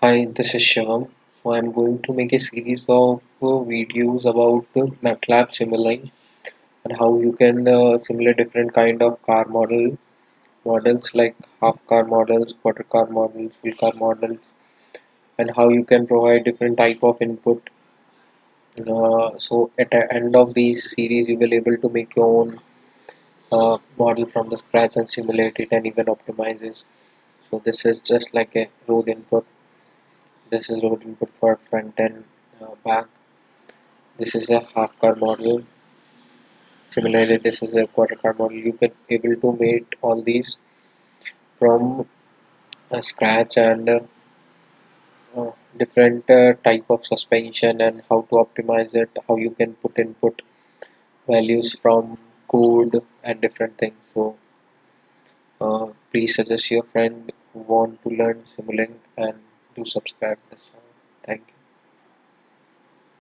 Hi, this is Shivam. So I'm going to make a series of videos about MATLAB simulink and how you can simulate different kind of car models like half car models, quarter car models, full car models, and how you can provide different type of input. So at the end of this series, you will able to make your own model from the scratch and simulate it and even optimize it. So this is just like a road input. This is road input for front and back. This is a half car model. Similarly, this is a quarter car model. You can able to make all these from scratch and different type of suspension and how to optimize it, how you can put input values from code and different things. So please suggest your friend who want to learn Simulink and do subscribe this channel. Thank you.